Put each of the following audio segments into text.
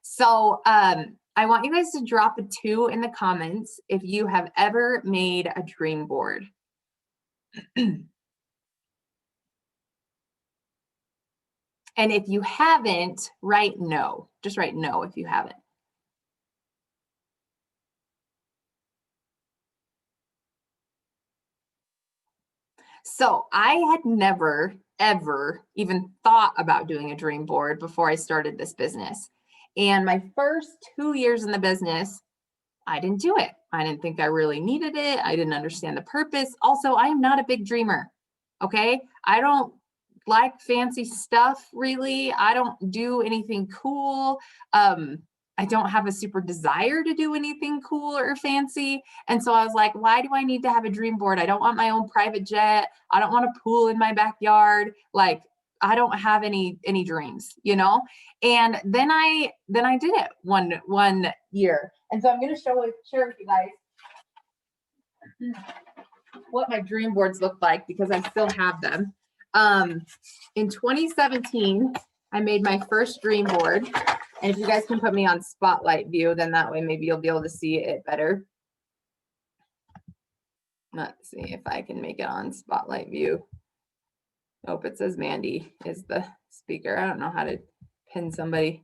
So I want you guys to drop a 2 in the comments if you have ever made a dream board. And if you haven't, write no. Just write no if you haven't. So I had never, ever even thought about doing a dream board before I started this business. And my first 2 years in the business, I didn't do it. I didn't think I really needed it. I didn't understand the purpose. Also, I am not a big dreamer. Okay. I don't like fancy stuff really. I don't do anything cool. I don't have a super desire to do anything cool or fancy. And so I was like, why do I need to have a dream board? I don't want my own private jet. I don't want a pool in my backyard. Like, I don't have any dreams, you know? And then I did it one year. And so I'm going to share with you guys what my dream boards look like because I still have them. In 2017, I made my first dream board. And if you guys can put me on spotlight view, then that way maybe you'll be able to see it better. Let's see if I can make it on spotlight view. Oh, it says Mandy is the speaker. I don't know how to pin somebody.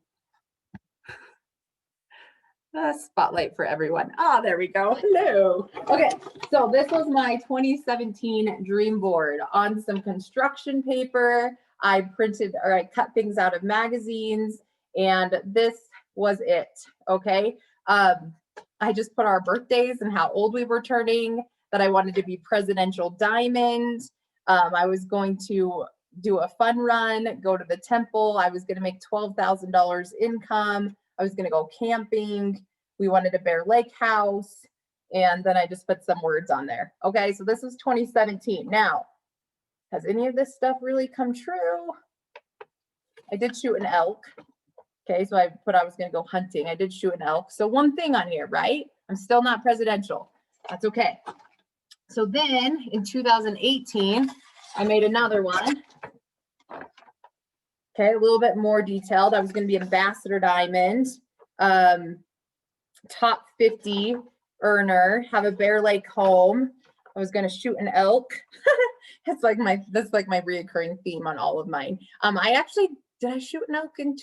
Spotlight for everyone. Oh, there we go. Hello. Okay, so this was my 2017 dream board on some construction paper. I printed or I cut things out of magazines, and this was it. Okay. I just put our birthdays and how old we were turning, that I wanted to be presidential diamond. I was going to do a fun run, go to the temple. I was going to make $12,000 income. I was going to go camping. We wanted a Bear Lake house. And then I just put some words on there. Okay, so this was 2017. Now, has any of this stuff really come true? I did shoot an elk. Okay, so I put I was going to go hunting. I did shoot an elk. So one thing on here, right? I'm still not presidential. That's okay. So then in 2018, I made another one. Okay, a little bit more detailed. I was going to be ambassador diamond, top 50 earner, have a Bear Lake home. I was going to shoot an elk. That's like my reoccurring theme on all of mine. I actually, did I shoot an elk in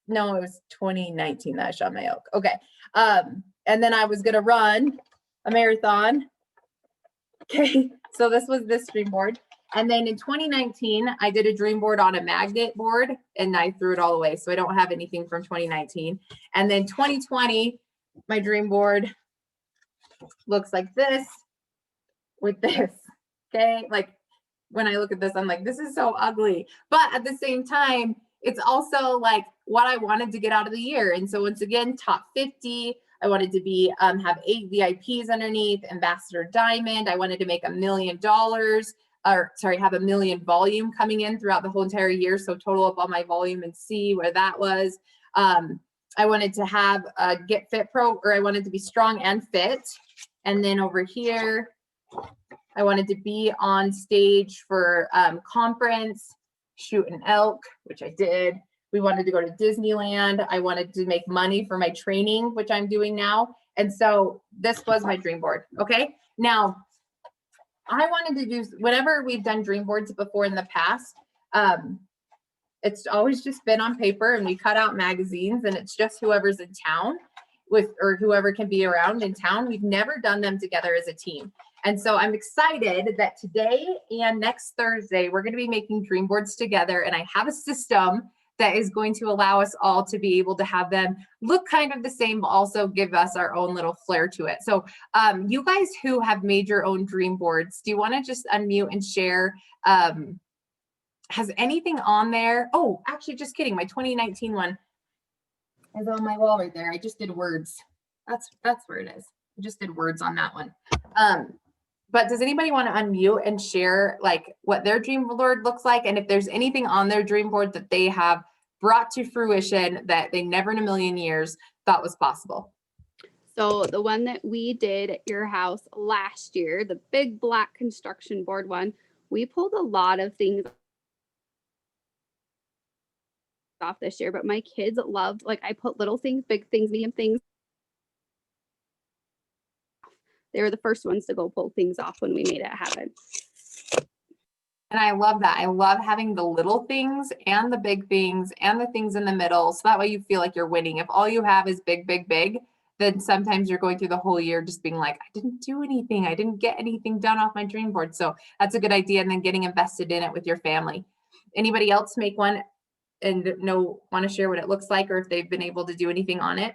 no, it was 2019 that I shot my elk. Okay. And then I was going to run a marathon. Okay. So this was this dream board. And then in 2019, I did a dream board on a magnet board and I threw it all away. So I don't have anything from 2019. And then 2020, my dream board looks like this with this. Okay. Like when I look at this, I'm like, this is so ugly. But at the same time, it's also like what I wanted to get out of the year. And so once again, top 50, I wanted to be, have 8 VIPs underneath, ambassador diamond. I wanted to make $1 million. Or sorry, have 1 million volume coming in throughout the whole entire year. So total up all my volume and see where that was. I wanted to have a Get Fit Pro, or I wanted to be strong and fit. And then over here, I wanted to be on stage for conference, shoot an elk, which I did. We wanted to go to Disneyland. I wanted to make money for my training, which I'm doing now. And so this was my dream board. Okay. Now, I wanted to do, whenever we've done dream boards before in the past, it's always just been on paper and we cut out magazines and it's just whoever's in town with, or whoever can be around in town. We've never done them together as a team. And so I'm excited that today and next Thursday, we're going to be making dream boards together. And I have a system that is going to allow us all to be able to have them look kind of the same, but also give us our own little flair to it. So you guys who have made your own dream boards, do you want to just unmute and share? Has anything on there? Oh, actually, just kidding. My 2019 one is on my wall right there. I just did words. That's where it is. I just did words on that one. But does anybody want to unmute and share like what their dream board looks like? And if there's anything on their dream board that they have brought to fruition that they never in a million years thought was possible? So the one that we did at your house last year, the big black construction board one, we pulled a lot of things off this year, but my kids loved, like, I put little things, big things, medium things. They were the first ones to go pull things off when we made it happen. And I love that. I love having the little things and the big things and the things in the middle. So that way you feel like you're winning. If all you have is big, big, big, then sometimes you're going through the whole year just being like, I didn't do anything. I didn't get anything done off my dream board. So that's a good idea. And then getting invested in it with your family. Anybody else make one and want to share what it looks like, or if they've been able to do anything on it?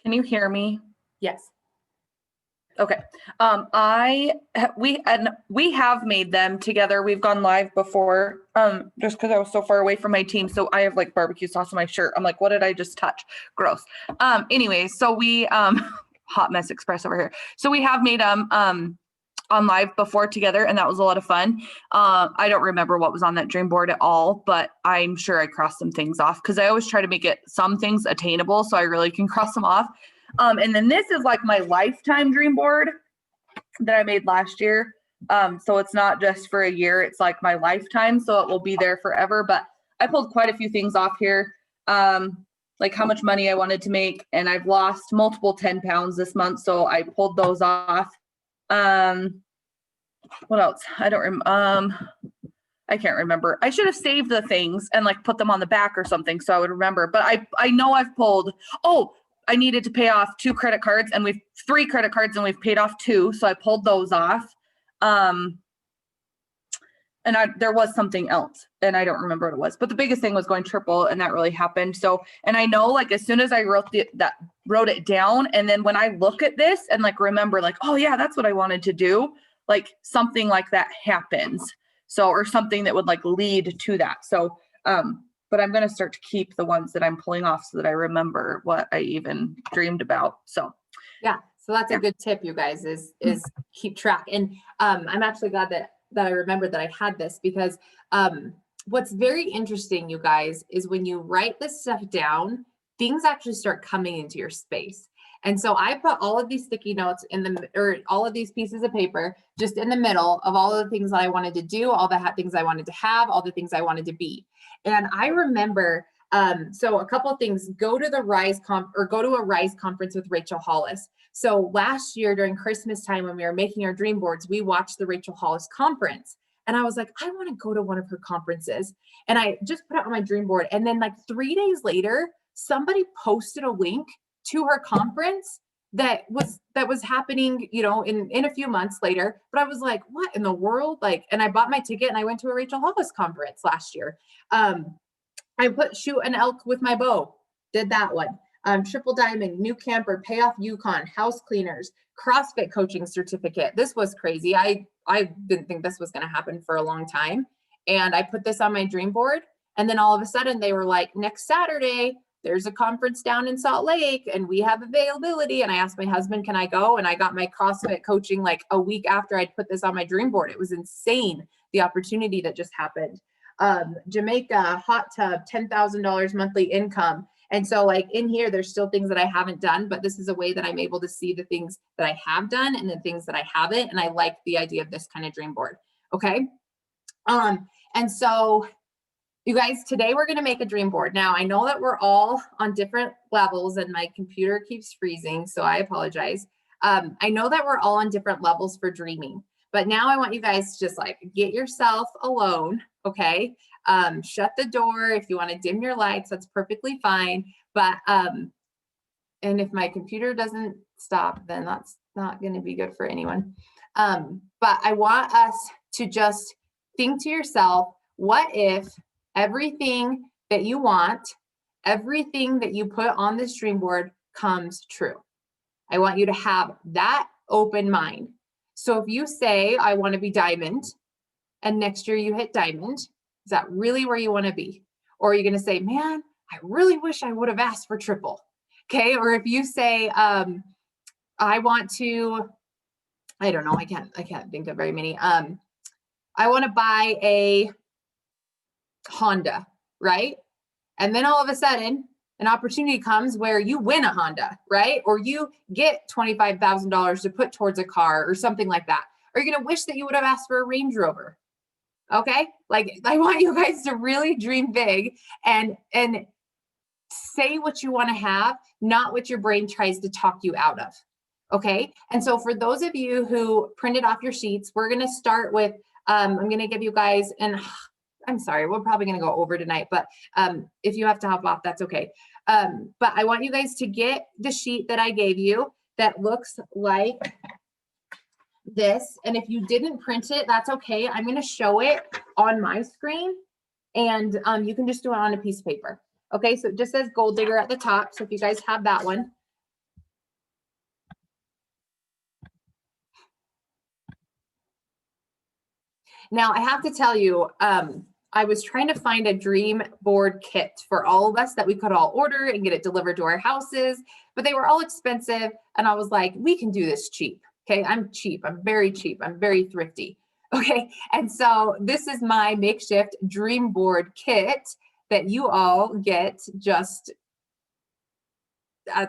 Can you hear me? Yes. Okay. We have made them together. We've gone live before, just because I was so far away from my team. So I have like barbecue sauce on my shirt. I'm like, what did I just touch? Gross. Anyways, so we hot mess express over here. So we have made them on live before together, and that was a lot of fun. I don't remember what was on that dream board at all, but I'm sure I crossed some things off because I always try to make some things attainable so I really can cross them off. And then this is like my lifetime dream board that I made last year. So it's not just for a year, it's like my lifetime. So it will be there forever. But I pulled quite a few things off here, like how much money I wanted to make. And I've lost multiple 10 pounds this month. So I pulled those off. What else? I can't remember. I should have saved the things and like put them on the back or something so I would remember. But I know I've pulled, I needed to pay off 2 credit cards, and we've 3 credit cards and we've paid off 2. So I pulled those off. And there was something else and I don't remember what it was, but the biggest thing was going triple, and that really happened. So, and I know like as soon as I wrote it down, and then when I look at this and like remember like, oh yeah, that's what I wanted to do, like something like that happens. So, or something that would like lead to that. So, but I'm going to start to keep the ones that I'm pulling off so that I remember what I even dreamed about. So, yeah. So that's a good tip, you guys, is keep track. And I'm actually glad that I remembered that I had this, because what's very interesting, you guys, is when you write this stuff down, things actually start coming into your space. And so I put all of these sticky notes or all of these pieces of paper just in the middle of all of the things that I wanted to do, all the things I wanted to have, all the things I wanted to be. And I remember, so a couple of things, go to a Rise conference with Rachel Hollis. So last year during Christmas time, when we were making our dream boards, we watched the Rachel Hollis conference. And I was like, I want to go to one of her conferences. And I just put it on my dream board. And then like 3 days later, somebody posted a link to her conference that was happening, in a few months later. But I was like, what in the world? Like, and I bought my ticket and I went to a Rachel Hollis conference last year. I put shoot an elk with my bow, did that one. Triple diamond, new camper, pay off Yukon, house cleaners, CrossFit coaching certificate. This was crazy. I didn't think this was going to happen for a long time. And I put this on my dream board. And then all of a sudden they were like, next Saturday, there's a conference down in Salt Lake and we have availability. And I asked my husband, can I go? And I got my CrossFit coaching like a week after I'd put this on my dream board. It was insane, the opportunity that just happened. Jamaica, hot tub, $10,000 monthly income. And so like in here, there's still things that I haven't done, but this is a way that I'm able to see the things that I have done and the things that I haven't. And I like the idea of this kind of dream board. Okay. And so you guys, today we're going to make a dream board. Now I know that we're all on different levels and my computer keeps freezing, so I apologize. I know that we're all on different levels for dreaming, but now I want you guys to just like get yourself alone. Okay. Shut the door. If you want to dim your lights, that's perfectly fine. But, and if my computer doesn't stop, then that's not going to be good for anyone. But I want us to just think to yourself, what if everything that you want, everything that you put on this dream board comes true? I want you to have that open mind. So if you say, I want to be diamond, and next year you hit diamond, is that really where you want to be? Or are you going to say, man, I really wish I would have asked for triple? Okay. Or if you say, I want to, I don't know, I can't think of very many. I want to buy a Honda, right? And then all of a sudden, an opportunity comes where you win a Honda, right? Or you get $25,000 to put towards a car or something like that. Are you going to wish that you would have asked for a Range Rover? Okay. Like, I want you guys to really dream big and say what you want to have, not what your brain tries to talk you out of. Okay. And so for those of you who printed off your sheets, we're going to start with, I'm going to give you guys, and I'm sorry, we're probably going to go over tonight, but if you have to hop off, that's okay. But I want you guys to get the sheet that I gave you that looks like this. And if you didn't print it, that's okay. I'm going to show it on my screen, and you can just do it on a piece of paper. Okay, so it just says Gold Digger at the top. So if you guys have that one. Now I have to tell you, I was trying to find a dream board kit for all of us that we could all order and get it delivered to our houses, but they were all expensive. And I was like, we can do this cheap. Okay, I'm cheap. I'm very cheap. I'm very thrifty. Okay, and so this is my makeshift dream board kit that you all get just a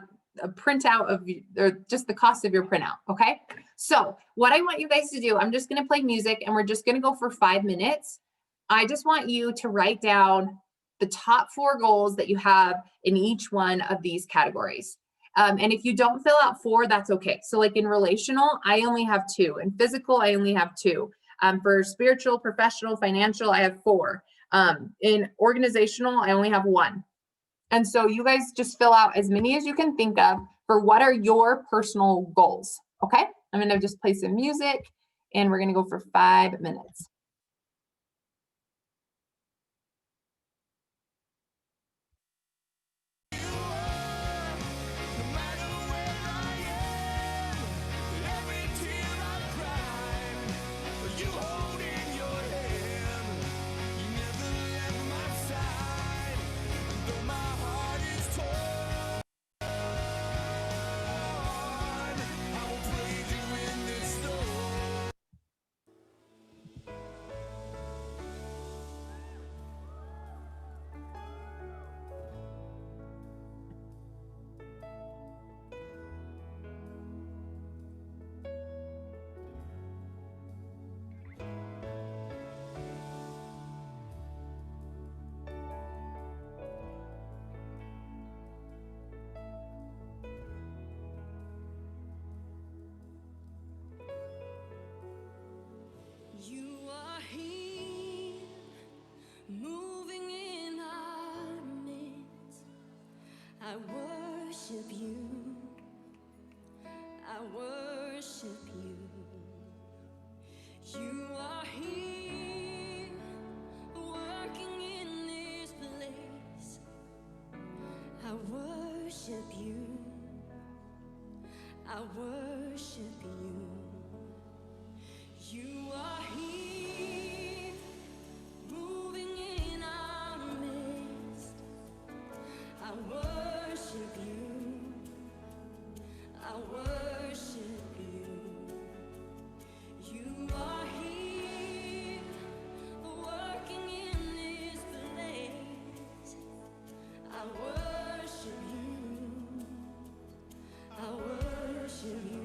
printout of, or just the cost of your printout. Okay, so what I want you guys to do, I'm just going to play music and we're just going to go for 5 minutes. I just want you to write down the top 4 goals that you have in each one of these categories. And if you don't fill out 4, that's okay. So like in relational, I only have 2. In physical, I only have 2. For spiritual, professional, financial, I have 4. In organizational, I only have 1. And so you guys just fill out as many as you can think of for what are your personal goals. Okay, I'm going to just play some music and we're going to go for 5 minutes. You are here, moving in our midst. I worship you. I worship you. You are here, working in this place. I worship you. I worship you. You are here, moving in our midst. I worship you. I worship you. You are here, working in this place. I worship you. I worship you.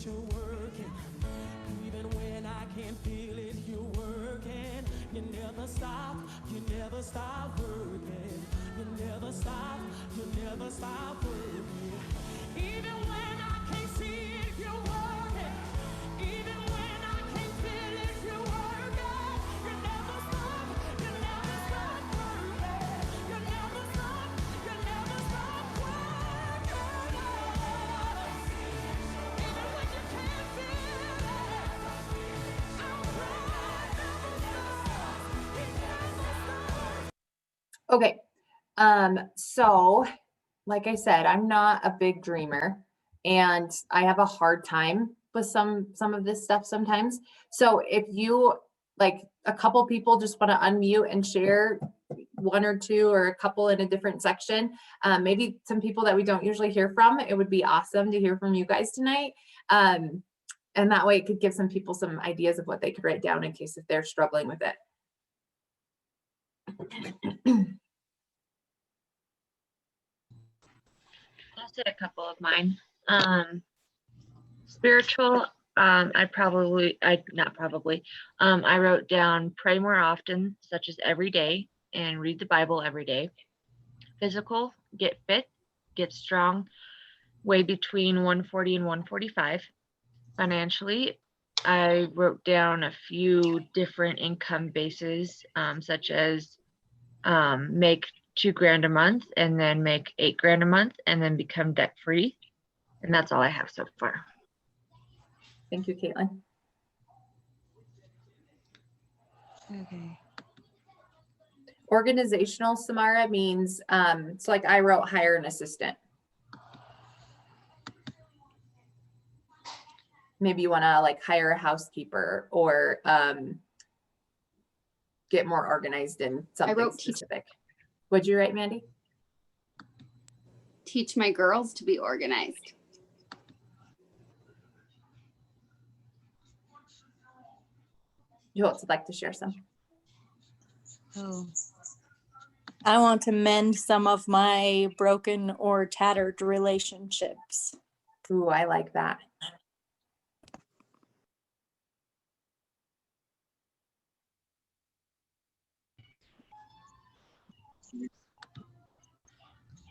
that you're working. Even when I can't feel it, you're working. You never stop working. You never stop working. Even when I can't see it, you're working. Even when I can't feel it, you're working. You never stop working. You never stop working. Even when you can't feel it, I'm right, never stop. It never stops. Okay. So like I said, I'm not a big dreamer and I have a hard time with some of this stuff sometimes. So if you like a couple people just want to unmute and share one or two or a couple in a different section, maybe some people that we don't usually hear from, it would be awesome to hear from you guys tonight. And that way it could give some people some ideas of what they could write down in case if they're struggling with it. I'll say a couple of mine. Spiritual, I wrote down pray more often, such as every day, and read the Bible every day. Physical, get fit, get strong, weigh between 140 and 145. Financially, I wrote down a few different income bases, such as make $2,000 a month and then make $8,000 a month and then become debt free. And that's all I have so far. Thank you, Caitlin. Okay. Organizational, Samara, means, so like I wrote hire an assistant. Maybe you want to like hire a housekeeper or get more organized in something wrote specific. What'd you write, Mandy? Teach my girls to be organized. Who else would like to share some? Oh, I want to mend some of my broken or tattered relationships. Ooh, I like that.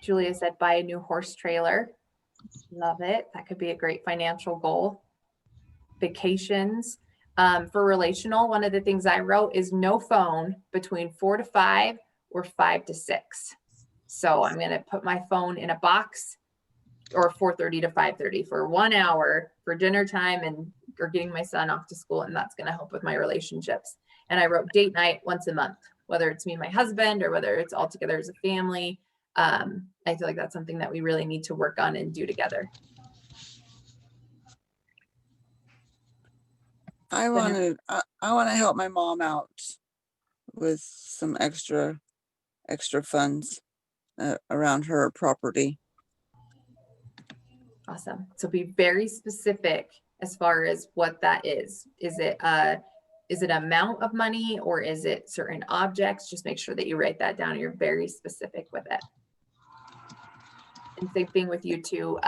Julia said, buy a new horse trailer. Love it. That could be a great financial goal. Vacations. For relational, one of the things I wrote is no phone between 4 to 5 or 5 to 6. So I'm going to put my phone in a box or 4:30 to 5:30 for 1 hour for dinner time and or getting my son off to school. And that's going to help with my relationships. And I wrote date night once a month, whether it's me and my husband or whether it's all together as a family. I feel like that's something that we really need to work on and do together. I want to help my mom out with some extra funds around her property. Awesome. So be very specific as far as what that is. Is it amount of money or is it certain objects? Just make sure that you write that down and you're very specific with it. And same thing with you too,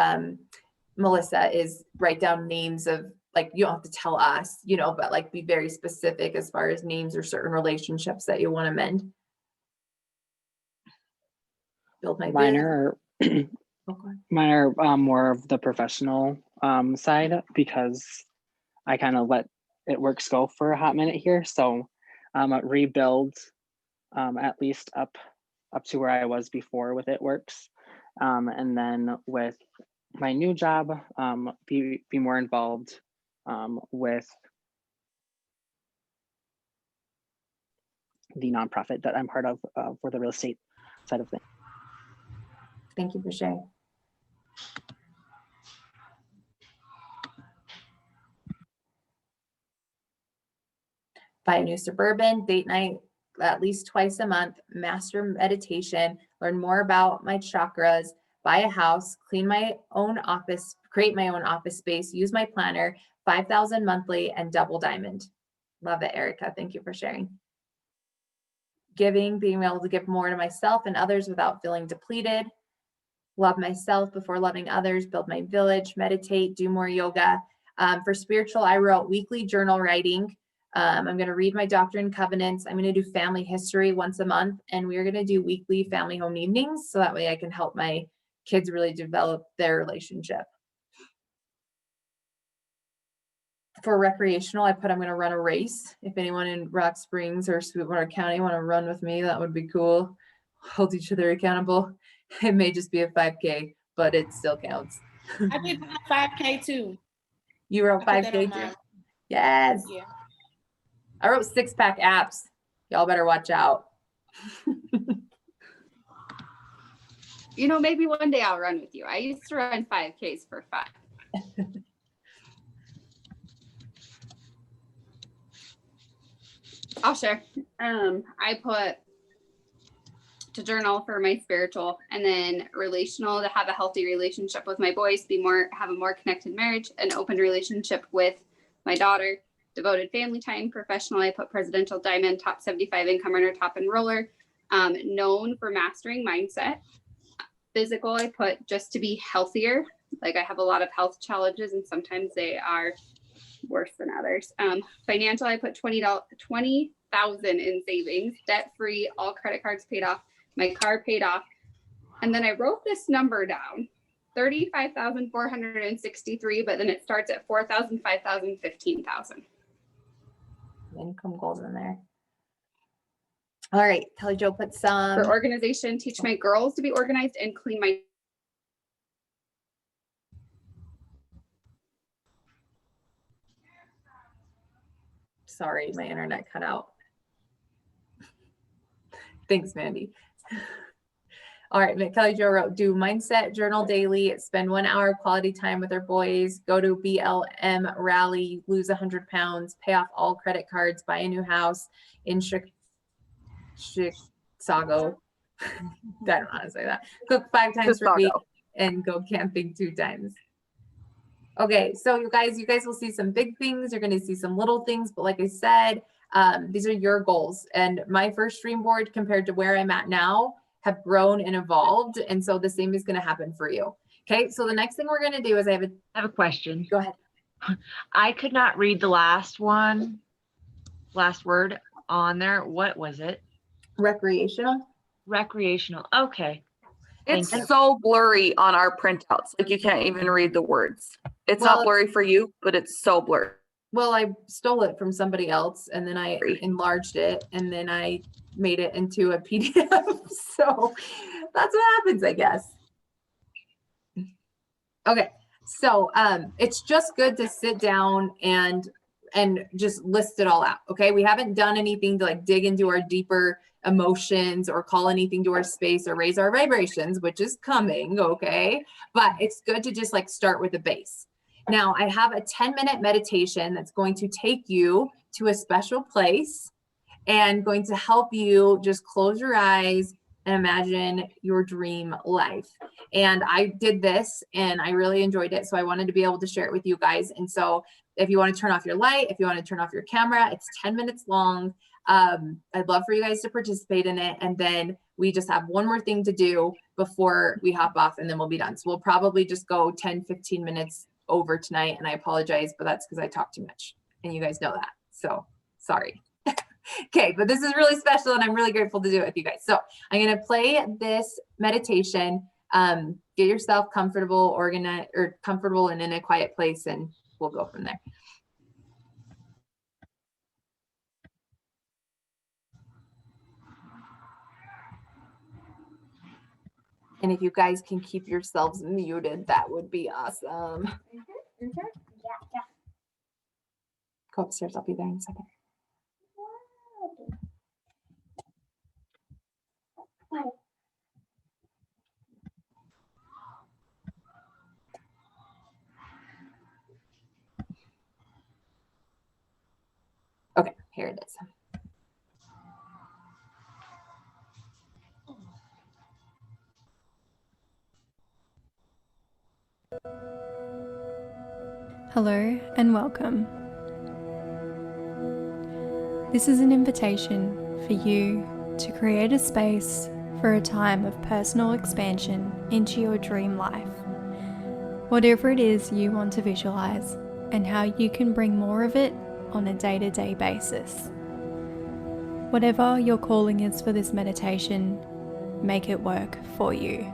Melissa, is write down names of, like, you don't have to tell us, you know, but like be very specific as far as names or certain relationships that you want to mend. Build my Mine business. are mine are more of the professional side because I kind of let it works go for a hot minute here. So rebuild at least up to where I was before with it works. And then with my new job, be more involved with the nonprofit that I'm part of for the real estate side of things. Thank you for sharing. Buy a new Suburban, date night at least twice a month, master meditation, learn more about my chakras, buy a house, clean my own office, create my own office space, use my planner, 5,000 monthly, and double diamond. Love it, Erica. Thank you for sharing. Giving, being able to give more to myself and others without feeling depleted. Love myself before loving others, build my village, meditate, do more yoga. For spiritual, I wrote weekly journal writing. I'm going to read my Doctrine and Covenants. I'm going to do family history once a month, and we're going to do weekly family home evenings. So that way I can help my kids really develop their relationship. For recreational, I put I'm going to run a race. If anyone in Rock Springs or Sweetwater County want to run with me, that would be cool. Hold each other accountable. It may just be a 5K, but it still counts. I did my 5K too. You wrote I put that 5K on too? my- Yes. Yeah. I wrote 6-pack apps. Y'all better watch out. You know, maybe one day I'll run with you. I used to run 5Ks for fun. I'll share. I put to journal for my spiritual, and then relational, to have a healthy relationship with my boys, have a more connected marriage, an open relationship with my daughter, devoted family time. Professional, I put presidential diamond, top 75 income earner, top enroller, known for mastering mindset. Physical, I put just to be healthier. Like I have a lot of health challenges, and sometimes they are worse than others. Financial, I put 20,000 in savings, debt free, all credit cards paid off, my car paid off. And then I wrote this number down, 35,463, but then it starts at 4,000, 5,000, 15,000. Income goals in there. All right, Kelly Jo put some. For organization, teach my girls to be organized and clean my. Sorry, my internet cut out. Thanks, Mandy. All right, Kelly Jo wrote, do mindset journal daily, spend 1 hour quality time with our boys, go to BLM rally, lose 100 pounds, pay off all credit cards, buy a new house in Chicago. I don't know how to say that. Cook 5 times per week and go camping 2 times. Okay, so you guys will see some big things. You're going to see some little things, but like I said, these are your goals. And my first dream board compared to where I'm at now have grown and evolved. And so the same is going to happen for you. Okay, so the next thing we're going to do is I have a question. Go ahead. I could not read the last word on there. What was it? Recreational. Recreational. Okay. It's so blurry on our printouts. Like you can't even read the words. It's not blurry for you, but it's so blurry. Well, I stole it from somebody else and then I enlarged it and then I made it into a PDF. So that's what happens, I guess. Okay. So it's just good to sit down and just list it all out. Okay. We haven't done anything to like dig into our deeper emotions or call anything to our space or raise our vibrations, which is coming. Okay. But it's good to just like start with the base. Now I have a 10-minute meditation that's going to take you to a special place and going to help you just close your eyes and imagine your dream life. And I did this and I really enjoyed it. So I wanted to be able to share it with you guys. And so if you want to turn off your light, if you want to turn off your camera, it's 10 minutes long. I'd love for you guys to participate in it. And then we just have one more thing to do before we hop off and then we'll be done. So we'll probably just go 10, 15 minutes over tonight. And I apologize, but that's because I talk too much and you guys know that. So sorry. Okay, but this is really special and I'm really grateful to do it with you guys. So I'm going to play this meditation. Get yourself comfortable, organized, or comfortable and in a quiet place, and we'll go from there. And if you guys can keep yourselves muted, that would be awesome. Yeah. Go upstairs. I'll be there in a second. Okay, here it is. Hello and welcome. This is an invitation for you to create a space for a time of personal expansion into your dream life. Whatever it is you want to visualize, and how you can bring more of it on a day-to-day basis. Whatever your calling is for this meditation, make it work for you.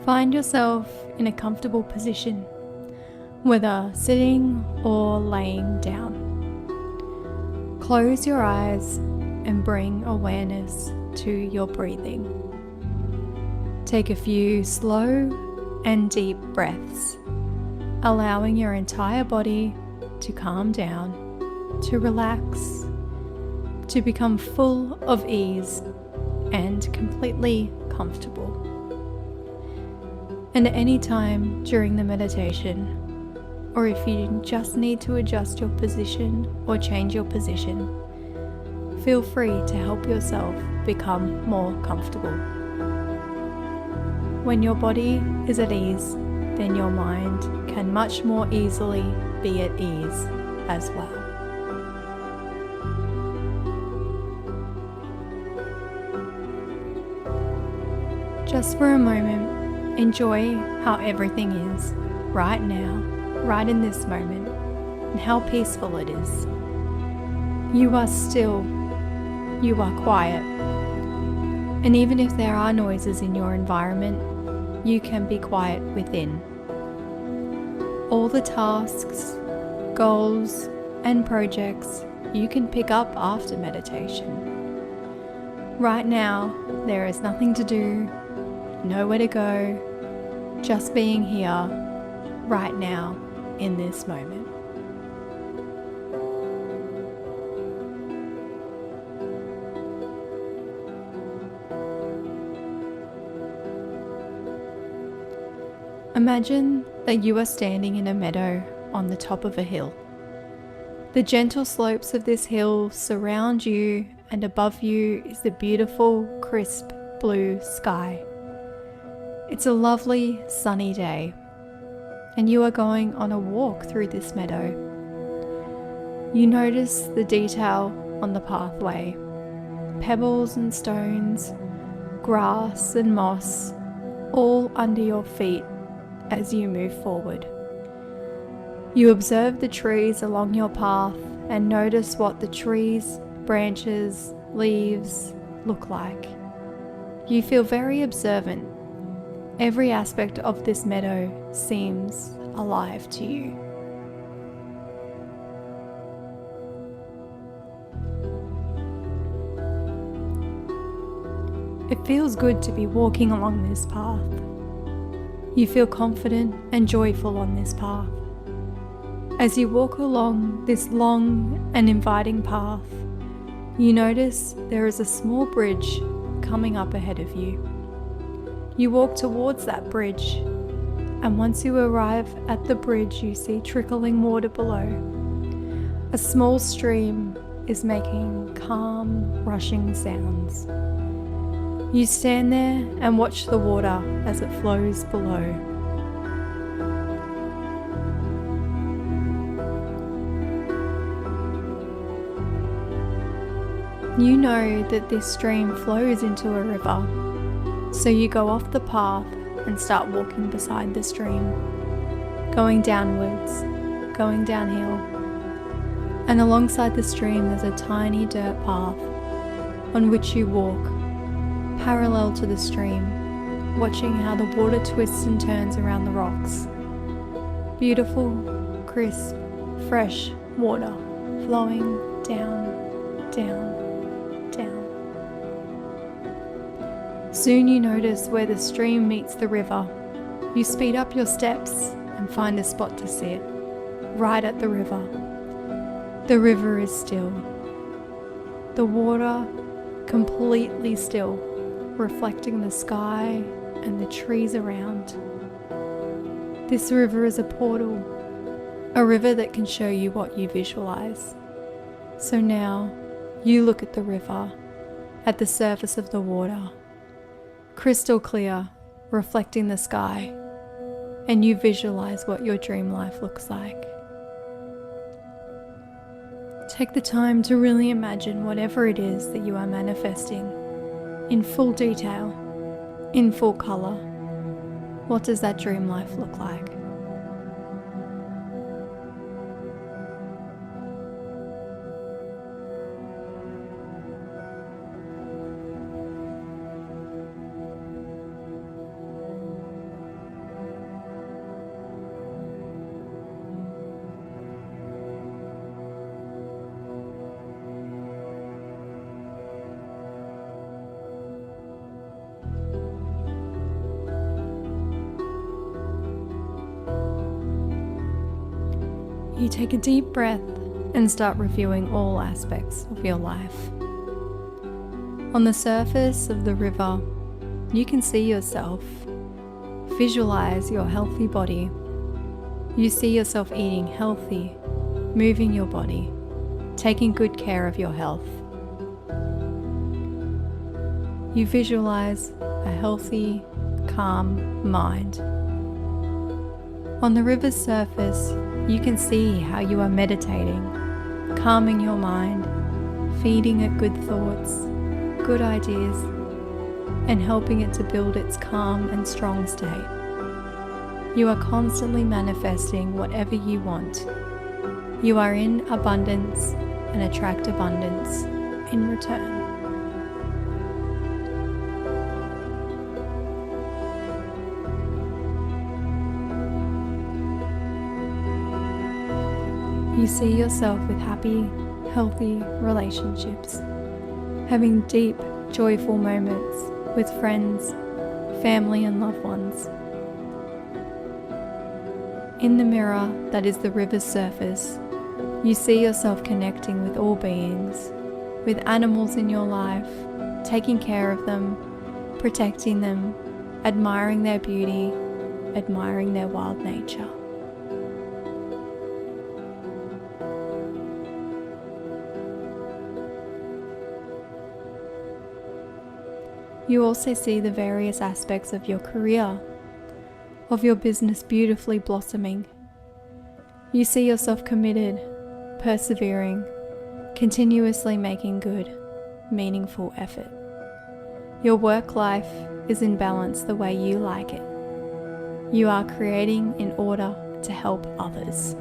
Find yourself in a comfortable position, whether sitting or laying down. Close your eyes and bring awareness to your breathing. Take a few slow and deep breaths, allowing your entire body to calm down, to relax, to become full of ease and completely comfortable. And at any time during the meditation, or if you just need to adjust your position or change your position, feel free to help yourself become more comfortable. When your body is at ease, then your mind can much more easily be at ease as well. Just for a moment, enjoy how everything is right now, right in this moment, and how peaceful it is. You are still, you are quiet, and even if there are noises in your environment, you can be quiet within. All the tasks, goals, and projects you can pick up after meditation. Right now, there is nothing to do, nowhere to go, just being here, right now, in this moment. Imagine that you are standing in a meadow on the top of a hill. The gentle slopes of this hill surround you, and above you is the beautiful, crisp blue sky. It's a lovely, sunny day, and you are going on a walk through this meadow. You notice the detail on the pathway, pebbles and stones, grass and moss, all under your feet as you move forward. You observe the trees along your path and notice what the trees, branches, leaves look like. You feel very observant. Every aspect of this meadow seems alive to you. It feels good to be walking along this path. You feel confident and joyful on this path. As you walk along this long and inviting path, you notice there is a small bridge coming up ahead of you. You walk towards that bridge, and once you arrive at the bridge, you see trickling water below. A small stream is making calm, rushing sounds. You stand there and watch the water as it flows below. You know that this stream flows into a river, so you go off the path and start walking beside the stream, going downwards, going downhill. And alongside the stream there's a tiny dirt path on which you walk, parallel to the stream, watching how the water twists and turns around the rocks. Beautiful, crisp, fresh water flowing down, down, down. Soon you notice where the stream meets the river. You speed up your steps and find a spot to sit, right at the river. The river is still. The water completely still, reflecting the sky and the trees around. This river is a portal, a river that can show you what you visualize. So now you look at the river, at the surface of the water, crystal clear, reflecting the sky, and you visualize what your dream life looks like. Take the time to really imagine whatever it is that you are manifesting in full detail, In full color, what does that dream life look like? You take a deep breath and start reviewing all aspects of your life. On the surface of the river, you can see yourself. Visualize your healthy body. You see yourself eating healthy, moving your body, taking good care of your health. You visualize a healthy, calm mind. On the river's surface, you can see how you are meditating, calming your mind, feeding it good thoughts, good ideas, and helping it to build its calm and strong state. You are constantly manifesting whatever you want. You are in abundance and attract abundance in return. You see yourself with happy, healthy relationships, having deep, joyful moments with friends, family, and loved ones. In the mirror that is the river's surface, you see yourself connecting with all beings, with animals in your life, taking care of them, protecting them, admiring their beauty, admiring their wild nature. You also see the various aspects of your career, of your business beautifully blossoming. You see yourself committed, persevering, continuously making good, meaningful effort. Your work life is in balance the way you like it. You are creating in order to help others.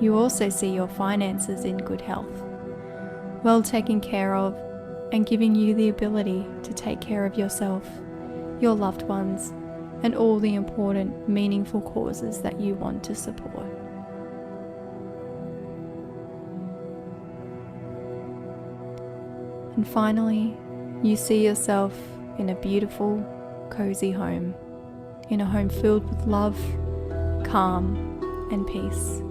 You also see your finances in good health, well taken care of, and giving you the ability to take care of yourself, your loved ones, and all the important, meaningful causes that you want to support. And finally, you see yourself in a beautiful, cozy home, in a home filled with love, calm, and peace.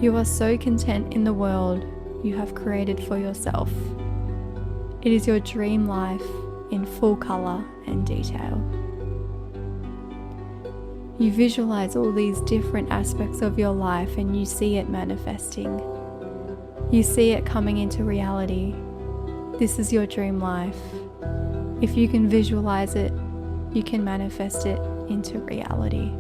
You are so content in the world you have created for yourself. It is your dream life in full colour and detail. You visualize all these different aspects of your life and you see it manifesting. You see it coming into reality. This is your dream life. If you can visualize it, you can manifest it into reality.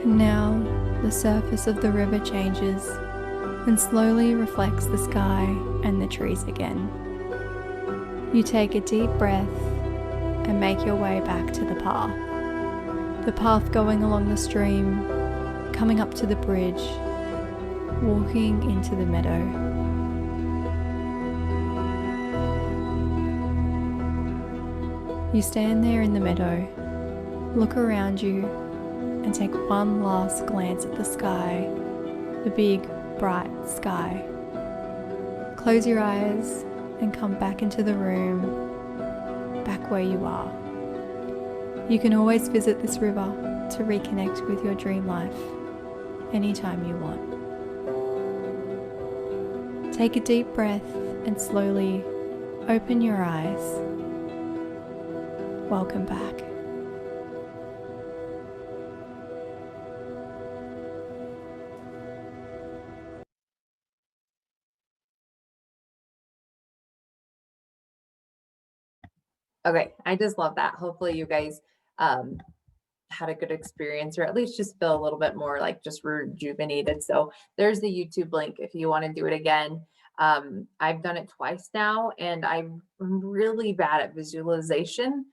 And now the surface of the river changes and slowly reflects the sky and the trees again. You take a deep breath and make your way back to the path going along the stream, coming up to the bridge, walking into the meadow. You stand there in the meadow, look around you, and take one last glance at the sky, the big, bright sky. Close your eyes and come back into the room, back where you are. You can always visit this river to reconnect with your dream life anytime you want. Take a deep breath and slowly open your eyes. Welcome back. Okay, I just love that. Hopefully you guys had a good experience, or at least just feel a little bit more like just rejuvenated. So there's the YouTube link if you want to do it again. I've done it twice now, and I'm really bad at visualization.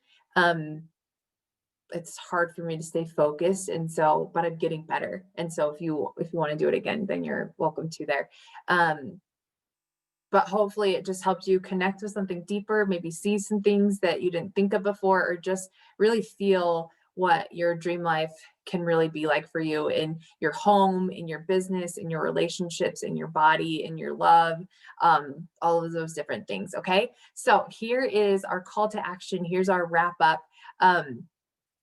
It's hard for me to stay focused, and so, but I'm getting better. And so if you want to do it again, then you're welcome to there. But hopefully it just helped you connect with something deeper, maybe see some things that you didn't think of before, or just really feel what your dream life can really be like for you in your home, in your business, in your relationships, in your body, in your love, all of those different things. Okay. So here is our call to action. Here's our wrap up.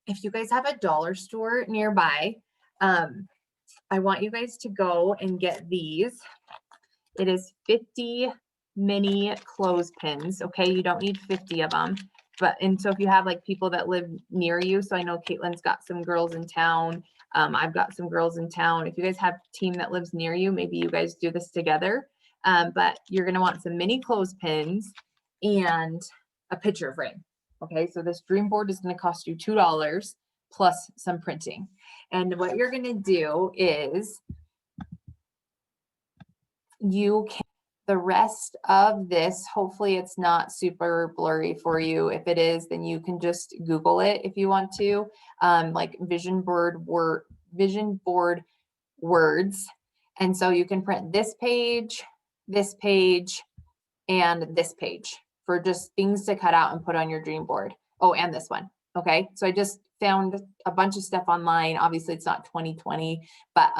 If you guys have a dollar store nearby, I want you guys to go and get these. It is 50 mini clothespins. Okay. You don't need 50 of them. And so if you have like people that live near you, so I know Caitlin's got some girls in town. I've got some girls in town. If you guys have a team that lives near you, maybe you guys do this together. But you're going to want some mini clothespins and a picture frame. Okay. So this dream board is going to cost you $2 plus some printing. And what you're going to do is you can, the rest of this, hopefully it's not super blurry for you. If it is, then you can just Google it if you want to, like vision board words. And so you can print this page, and this page for just things to cut out and put on your dream board. Oh, and this one. Okay. So I just found a bunch of stuff online. Obviously it's not 2020, but,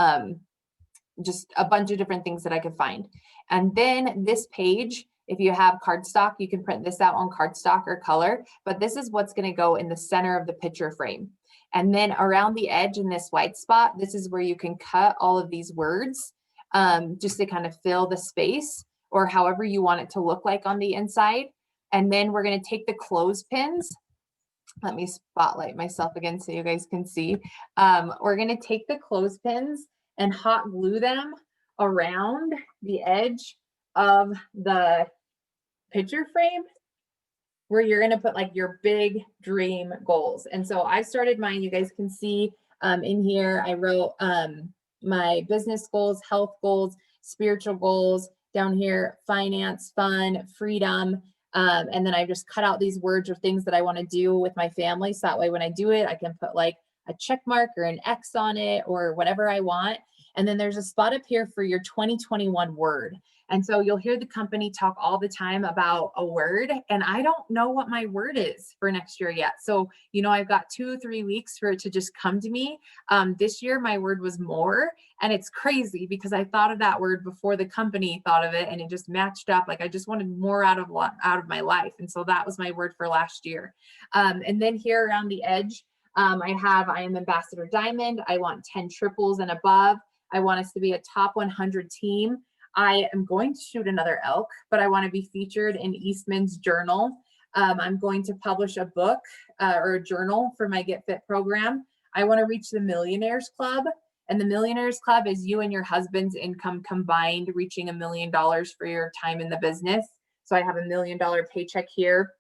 just a bunch of different things that I could find. And then this page, if you have cardstock, you can print this out on cardstock or color, but this is what's going to go in the center of the picture frame. And then around the edge in this white spot, this is where you can cut all of these words, just to kind of fill the space or however you want it to look like on the inside. And then we're going to take the clothespins. Let me spotlight myself again so you guys can see. We're going to take the clothespins and hot glue them around the edge of the picture frame where you're going to put like your big dream goals. And so I started mine. You guys can see in here, I wrote my business goals, health goals, spiritual goals, down here, finance, fun, freedom. And then I just cut out these words or things that I want to do with my family. So that way when I do it, I can put like a check mark or an X on it or whatever I want. And then there's a spot up here for your 2021 word. And so you'll hear the company talk all the time about a word, and I don't know what my word is for next year yet. So, you know, I've got 2 or 3 weeks for it to just come to me. This year, my word was more, and it's crazy because I thought of that word before the company thought of it, and it just matched up. Like I just wanted more out of my life. And so that was my word for last year. And then here around the edge, I am Ambassador Diamond. I want 10 triples and above. I want us to be a top 100 team. I am going to shoot another elk, but I want to be featured in Eastman's journal. I'm going to publish a book or a journal for my Get Fit program. I want to reach the Millionaires Club. And the Millionaires Club is you and your husband's income combined, reaching $1 million for your time in the business. So I have $1 million paycheck here.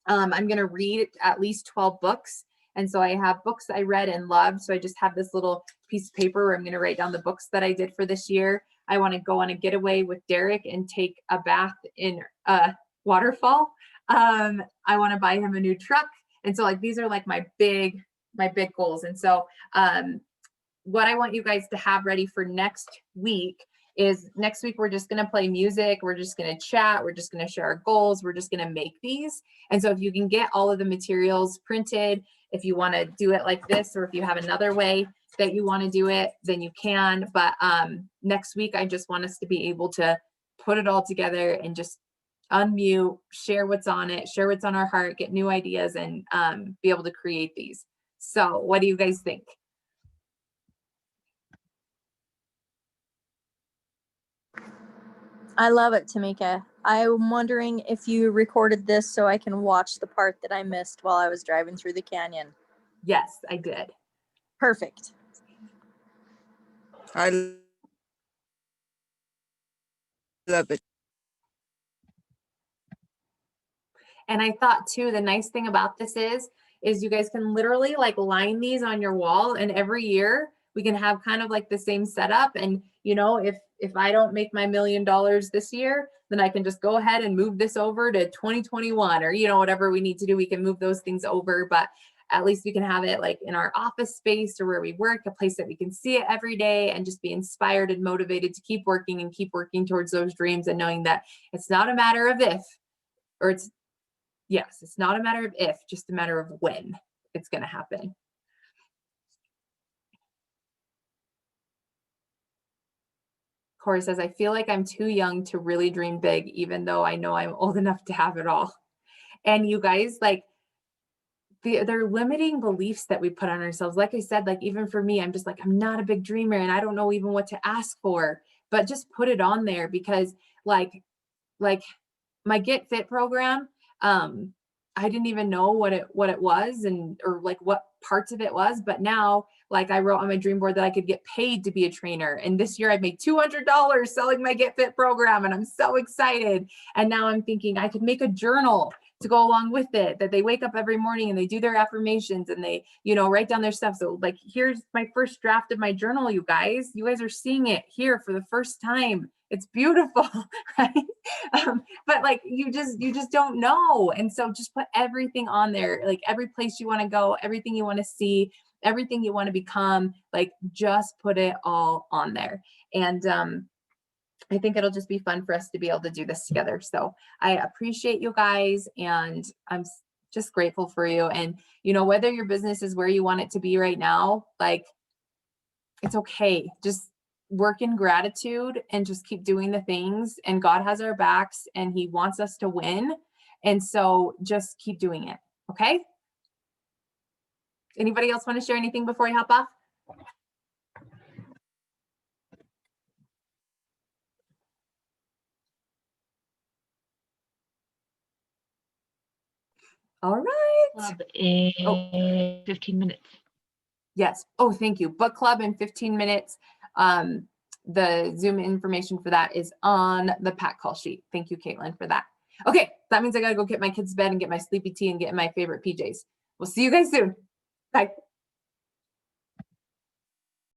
I'm going to read at least 12 books. And so I have books I read and loved. So I just have this little piece of paper where I'm going to write down the books that I did for this year. I want to go on a getaway with Derek and take a bath in a waterfall. I want to buy him a new truck. And so like, these are like my big goals. And so what I want you guys to have ready for next week is next week, we're just going to play music. We're just going to chat. We're just going to share our goals. We're just going to make these. And so if you can get all of the materials printed, if you want to do it like this, or if you have another way that you want to do it, then you can. But next week, I just want us to be able to put it all together and just unmute, share what's on it, share what's on our heart, get new ideas, and be able to create these. So what do you guys think? I love it, Tamika. I'm wondering if you recorded this so I can watch the part that I missed while I was driving through the canyon. Yes, I did. Perfect. I love it. And I thought too, the nice thing about this is is you guys can literally like line these on your wall, and every year we can have kind of like the same setup. And you know, if I don't make my $1 million this year, then I can just go ahead and move this over to 2021, or you know, whatever we need to do, we can move those things over. But at least we can have it like in our office space or where we work, a place that we can see it every day and just be inspired and motivated to keep working and keep working towards those dreams, and knowing that it's not a matter of if, or it's not a matter of if, just a matter of when it's going to happen. Corey says, I feel like I'm too young to really dream big, even though I know I'm old enough to have it all. And you guys, like, they're limiting beliefs that we put on ourselves. Like I said, like, even for me, I'm just like, I'm not a big dreamer and I don't know even what to ask for, but just put it on there, because like my Get Fit program, I didn't even know what it was, and or like what parts of it was, but now like I wrote on my dream board that I could get paid to be a trainer. And this year I made $200 selling my Get Fit program, and I'm so excited. And now I'm thinking I could make a journal to go along with it, that they wake up every morning and they do their affirmations and they, you know, write down their stuff. So like, here's my first draft of my journal, you guys are seeing it here for the first time. It's beautiful, right? But like, you just don't know. And so just put everything on there, like every place you want to go, everything you want to see, everything you want to become, like just put it all on there. And I think it'll just be fun for us to be able to do this together. So I appreciate you guys, and I'm just grateful for you. And, you know, whether your business is where you want it to be right now, like, it's okay. Just work in gratitude and just keep doing the things, and God has our backs and he wants us to win. And so just keep doing it. Okay. Anybody else want to share anything before I hop off? All right. Club in 15 minutes. Yes. Oh, thank you. Book club in 15 minutes. The Zoom information for that is on the pack call sheet. Thank you, Caitlin, for that. Okay. That means I got to go get my kids to bed and get my sleepy tea and get my favorite PJs. We'll see you guys soon. Bye.